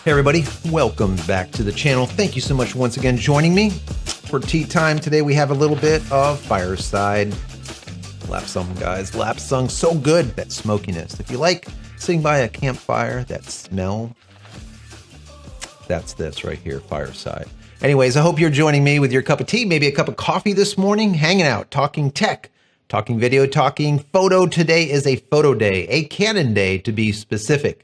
Hey everybody, welcome back to the channel. Thank you so much once again joining me for tea time. Today we have a little bit of fireside lapsung, guys. Lapsung, so good, that smokiness. If you like sitting by a campfire, that smell, that's this right here, fireside. Anyways, I hope you're joining me with your cup of tea, maybe a cup of coffee this morning, hanging out, talking tech, talking video, talking photo. Today is a photo day, a Canon day to be specific.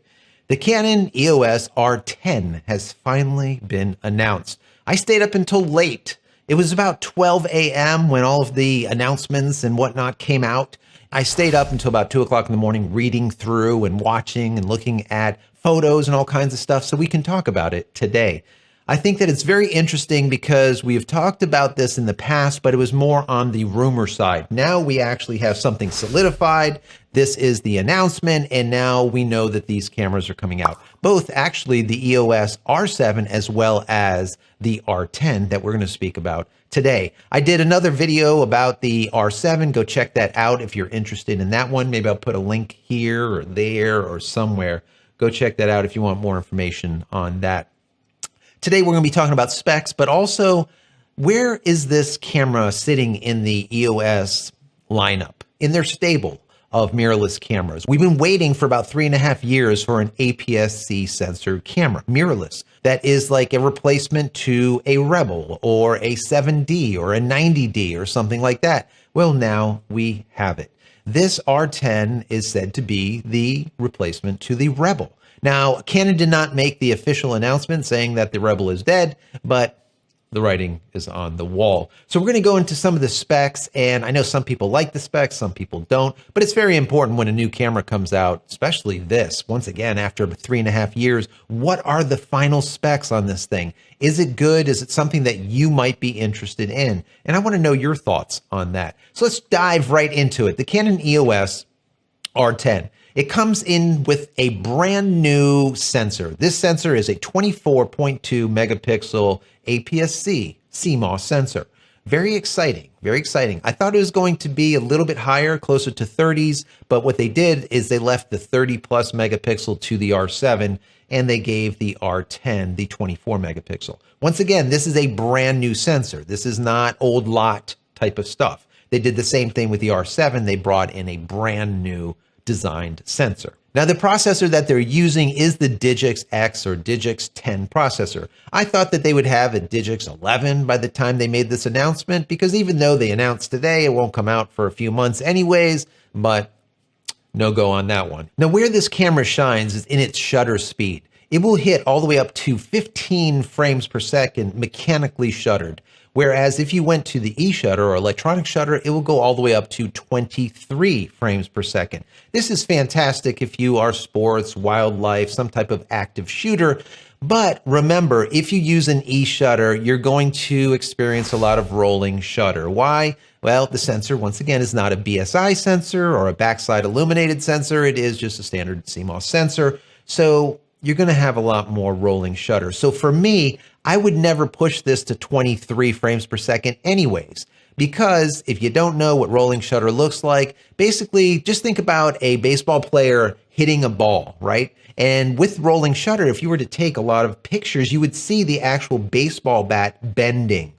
The Canon EOS R10 has finally been announced. I stayed up until late. It was about 12 a.m. when all of the announcements and whatnot came out. I stayed up until about 2 o'clock in the morning reading through and watching and looking at photos and all kinds of stuff so we can talk about it today. I think that it's very interesting because we have talked about this in the past, but it was more on the rumor side. Now we actually have something solidified. This is the announcement, and now we know that these cameras are coming out. Both actually the EOS R7 as well as the R10 that we're going to speak about today. I did another video about the R7. Go check that out if you're interested in that one. Maybe I'll put a link here or there or somewhere. Go check that out if you want more information on that. Today, we're going to be talking about specs, but also where is this camera sitting in the EOS lineup, in their stable of mirrorless cameras. We've been waiting for about 3.5 years for an APS-C sensor camera, mirrorless, that is like a replacement to a Rebel or a 7D or a 90D or something like that. Well, now we have it. This R10 is said to be the replacement to the Rebel. Now, Canon did not make the official announcement saying that the Rebel is dead, but the writing is on the wall. So we're going to go into some of the specs, and I know some people like the specs, some people don't, but it's very important when a new camera comes out, especially this, once again, after 3.5 years, what are the final specs on this thing? Is it good? Is it something that you might be interested in? And I want to know your thoughts on that. So let's dive right into it. The Canon EOS R10. It comes in with a brand new sensor. This sensor is a 24.2 megapixel APS-C CMOS sensor. Very exciting, very exciting. I thought it was going to be a little bit higher, closer to 30s, but what they did is they left the 30 plus megapixel to the R7 and they gave the R10 the 24 megapixel. Once again, this is a brand new sensor. This is not old lot type of stuff. They did the same thing with the R7. They brought in a brand new designed sensor. Now, the processor that they're using is the Digix X or Digix 10 processor. I thought that they would have a Digix 11 by the time they made this announcement, because even though they announced today, it won't come out for a few months anyways, but no go on that one. Now, where this camera shines is in its shutter speed. It will hit all the way up to 15 frames per second mechanically shuttered. Whereas if you went to the e-shutter or electronic shutter, it will go all the way up to 23 frames per second. This is fantastic if you are sports, wildlife, some type of active shooter. But remember, if you use an e-shutter, you're going to experience a lot of rolling shutter. Why? Well, the sensor, once again, is not a BSI sensor or a backside illuminated sensor. It is just a standard CMOS sensor. So you're going to have a lot more rolling shutter. So for me, I would never push this to 23 frames per second anyways, because if you don't know what rolling shutter looks like, basically just think about a baseball player hitting a ball, right? And with rolling shutter, if you were to take a lot of pictures, you would see the actual baseball bat bending.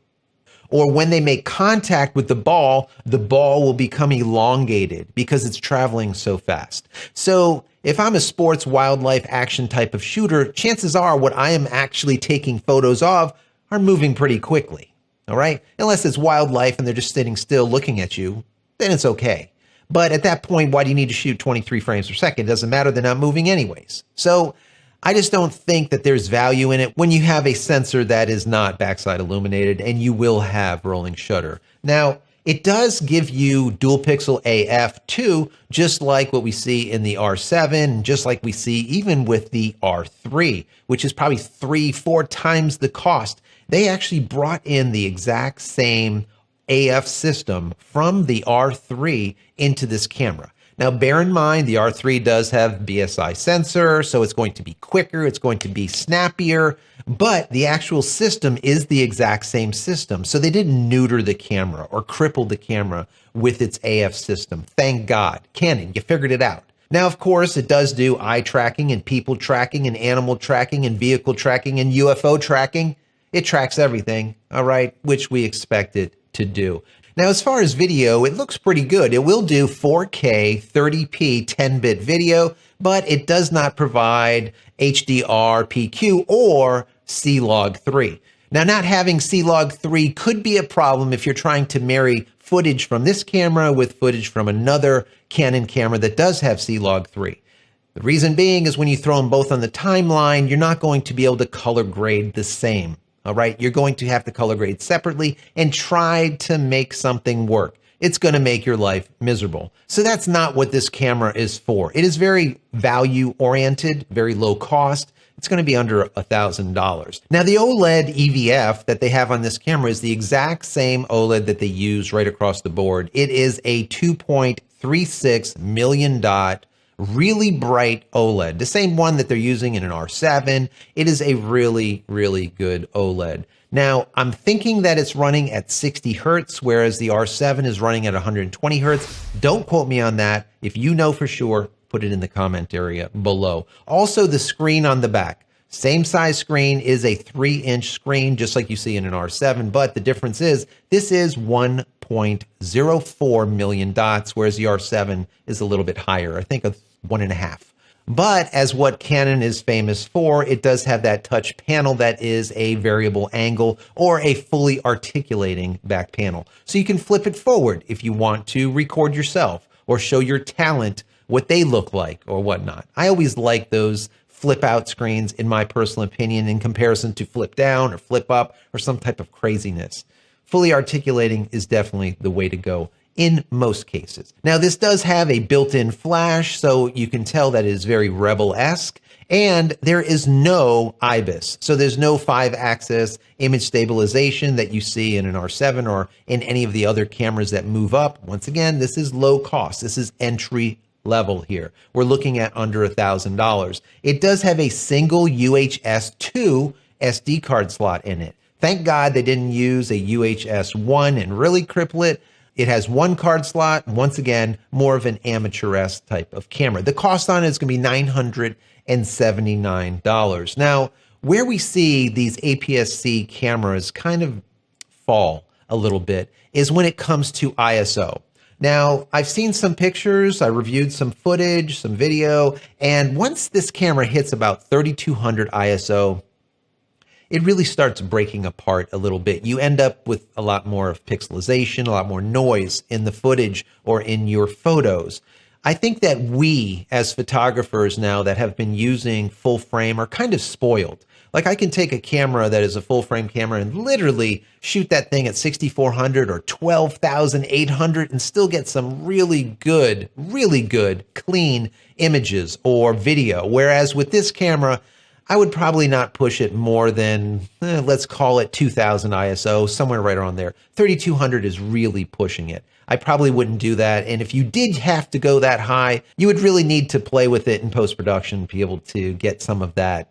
Or when they make contact with the ball will become elongated because it's traveling so fast. So if I'm a sports, wildlife, action type of shooter, chances are what I am actually taking photos of are moving pretty quickly, all right? Unless it's wildlife and they're just sitting still looking at you, then it's okay. But at that point, why do you need to shoot 23 frames per second? It doesn't matter, they're not moving anyways. So I just don't think that there's value in it when you have a sensor that is not backside illuminated and you will have rolling shutter. Now, it does give you dual pixel AF too, just like what we see in the R7, just like we see even with the R3, which is probably 3-4 times the cost. They actually brought in the exact same AF system from the R3 into this camera. Now, bear in mind, the R3 does have BSI sensor, so it's going to be quicker, it's going to be snappier, but the actual system is the exact same system. So they didn't neuter the camera or cripple the camera with its AF system. Thank God. Canon, you figured it out. Now, of course, it does do eye tracking and people tracking and animal tracking and vehicle tracking and UFO tracking. It tracks everything, all right, which we expect it to do. Now, as far as video, it looks pretty good. It will do 4K 30p 10-bit video, but it does not provide HDR, PQ, or C-Log 3. Now, not having C-Log 3 could be a problem if you're trying to marry footage from this camera with footage from another Canon camera that does have C-Log 3. The reason being is when you throw them both on the timeline, you're not going to be able to color grade the same. All right, you're going to have to color grade separately and try to make something work. It's going to make your life miserable. So that's not what this camera is for. It is very value oriented, very low cost. It's going to be under $1,000. Now, the OLED EVF that they have on this camera is the exact same OLED that they use right across the board. It is a 2.36 million dot, really bright OLED, the same one that they're using in an R7. It is a really, really good OLED. Now, I'm thinking that it's running at 60 hertz, whereas the R7 is running at 120 hertz. Don't quote me on that. If you know for sure, put it in the comment area below. Also, the screen on the back. Same size screen, is a 3-inch screen, just like you see in an R7, but the difference is this is 1.04 million dots, whereas the R7 is a little bit higher, I think of 1.5. But as what Canon is famous for, it does have that touch panel that is a variable angle or a fully articulating back panel. So you can flip it forward if you want to record yourself or show your talent what they look like or whatnot. I always like those flip out screens, in my personal opinion, in comparison to flip down or flip up or some type of craziness. Fully articulating is definitely the way to go in most cases. Now, this does have a built-in flash, so you can tell that it is very Rebel-esque, and there is no IBIS. So there's no 5-axis image stabilization that you see in an R7 or in any of the other cameras that move up. Once again, this is low cost. This is entry level here. We're looking at under $1,000. It does have a single UHS 2 SD card slot in it. Thank God they didn't use a UHS 1 and really cripple it. It has one card slot. Once again, more of an amateur-esque type of camera. The cost on it is going to be $979. Now, where we see these APS-C cameras kind of fall a little bit is when it comes to ISO. Now, I've seen some pictures, I reviewed some footage, some video, and once this camera hits about 3200 ISO, it really starts breaking apart a little bit. You end up with a lot more of pixelization, a lot more noise in the footage or in your photos. I think that we, as photographers now that have been using full frame, are kind of spoiled. Like, I can take a camera that is a full frame camera and literally shoot that thing at 6400 or 12,800 and still get some really good, clean images or video. Whereas with this camera, I would probably not push it more than, let's call it 2000 ISO, somewhere right around there. 3200 is really pushing it. I probably wouldn't do that. And if you did have to go that high, you would really need to play with it in post-production to be able to get some of that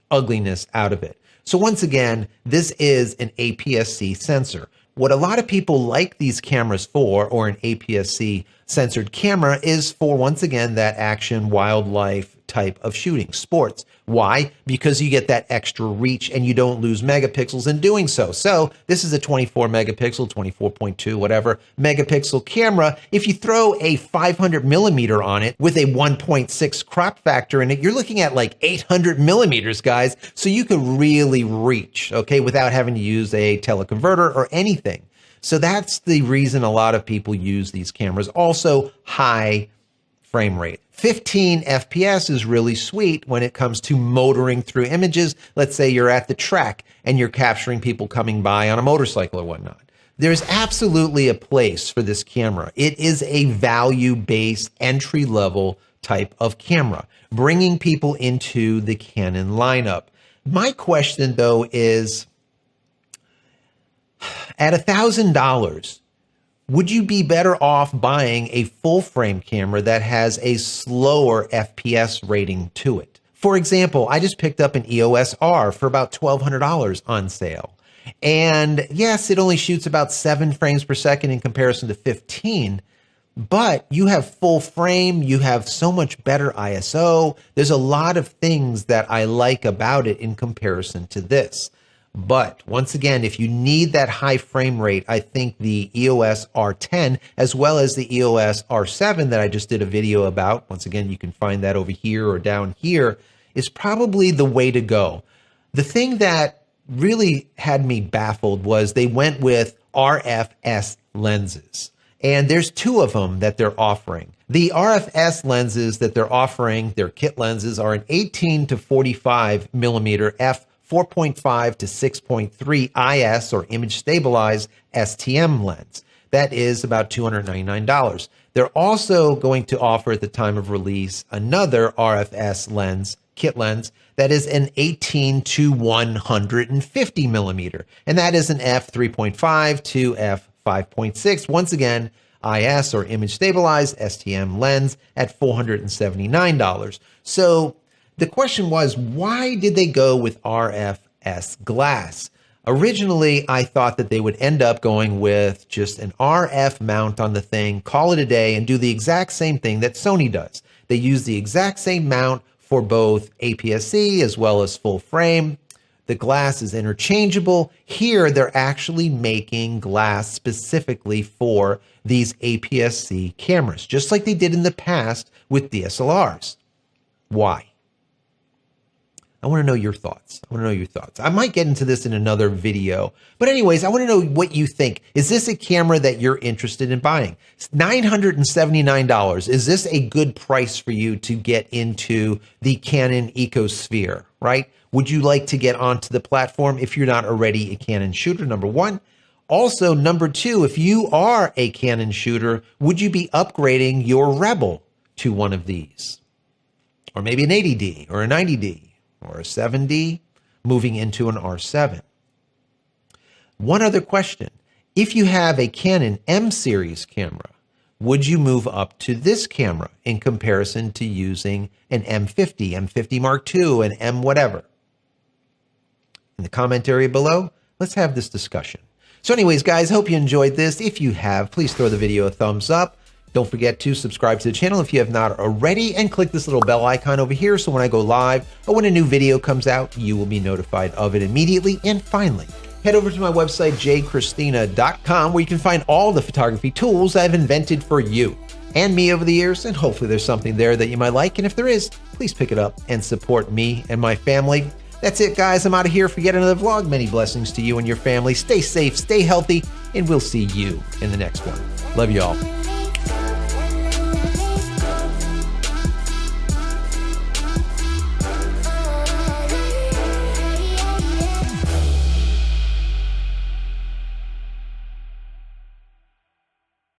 ugliness out of it. So once again, this is an APS-C sensor. What a lot of people like these cameras for, or an APS-C censored camera, is for, once again, that action, wildlife type of shooting, sports. Why? Because you get that extra reach and you don't lose megapixels in doing so. So this is a 24 megapixel, 24.2, whatever, megapixel camera. If you throw a 500 millimeter on it with a 1.6 crop factor in it, you're looking at like 800 millimeters, guys. So you could really reach, okay, without having to use a teleconverter or anything. So that's the reason a lot of people use these cameras. Also, high frame rate. 15 FPS is really sweet when it comes to motoring through images. Let's say you're at the track and you're capturing people coming by on a motorcycle or whatnot. There's absolutely a place for this camera. It is a value-based, entry-level type of camera, bringing people into the Canon lineup. My question, though, is, at $1,000, would you be better off buying a full frame camera that has a slower FPS rating to it? For example, I just picked up an EOS R for about $1,200 on sale. And yes, it only shoots about 7 frames per second in comparison to 15, but you have full frame, you have so much better ISO. There's a lot of things that I like about it in comparison to this. But once again, if you need that high frame rate, I think the EOS R10 as well as the EOS R7 that I just did a video about, once again, you can find that over here or down here, is probably the way to go. The thing that really had me baffled was they went with RFS lenses. And there's two of them that they're offering. The RFS lenses that they're offering, their kit lenses, are an 18 to 45 millimeter f 4.5 to 6.3 IS or image stabilized STM lens. That is about $299. They're also going to offer at the time of release another RFS lens, kit lens, that is an 18 to 150 millimeter. And that is an f 3.5 to f 5.6. Once again, IS or image stabilized STM lens at $479. So the question was, why did they go with RFS glass? Originally, I thought that they would end up going with just an RF mount on the thing, call it a day, and do the exact same thing that Sony does. They use the exact same mount for both APS-C as well as full frame. The glass is interchangeable. Here, they're actually making glass specifically for these APS-C cameras, just like they did in the past with DSLRs. Why? I want to know your thoughts. I might get into this in another video. But anyways, I want to know what you think. Is this a camera that you're interested in buying? It's $979. Is this a good price for you to get into the Canon ecosphere, right? Would you like to get onto the platform if you're not already a Canon shooter, number one? Also, number two, if you are a Canon shooter, would you be upgrading your Rebel to one of these? Or maybe an 80D or a 90D? Or a 7D, moving into an R7. One other question. If you have a Canon M series camera, would you move up to this camera in comparison to using an M50, M50 Mark II, an M whatever? In the comment area below, let's have this discussion. So anyways, guys, hope you enjoyed this. If you have, please throw the video a thumbs up. Don't forget to subscribe to the channel if you have not already, and click this little bell icon over here so when I go live or when a new video comes out, you will be notified of it immediately. And finally, head over to my website, JCristina.com, where you can find all the photography tools I've invented for you and me over the years, and hopefully there's something there that you might like. And if there is, please pick it up and support me and my family. That's it, guys. I'm out of here for yet another vlog. Many blessings to you and your family. Stay safe, stay healthy, and we'll see you in the next one. Love you all.